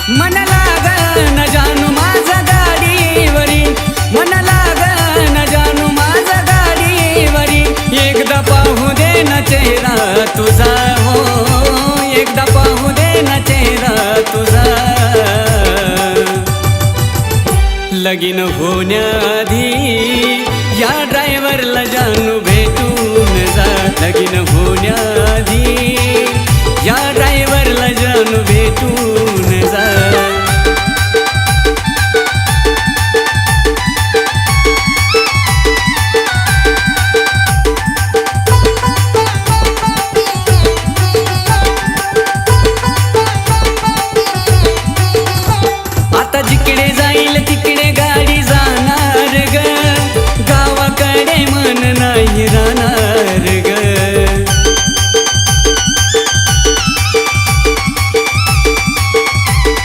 मन लागन जानू माझा गाडीवरी, मन लागन जानू माझा गाडीवरी, एकदा पाहू दे ना चेहरा तुझा हो, एकदा पाहू दे ना चेहरा तुझा। लगीन होण्याआधी या ड्रायव्हरला जानू भेटून जा, लगीन होण्याआधी या ड्रायव्हरला जानू भेटून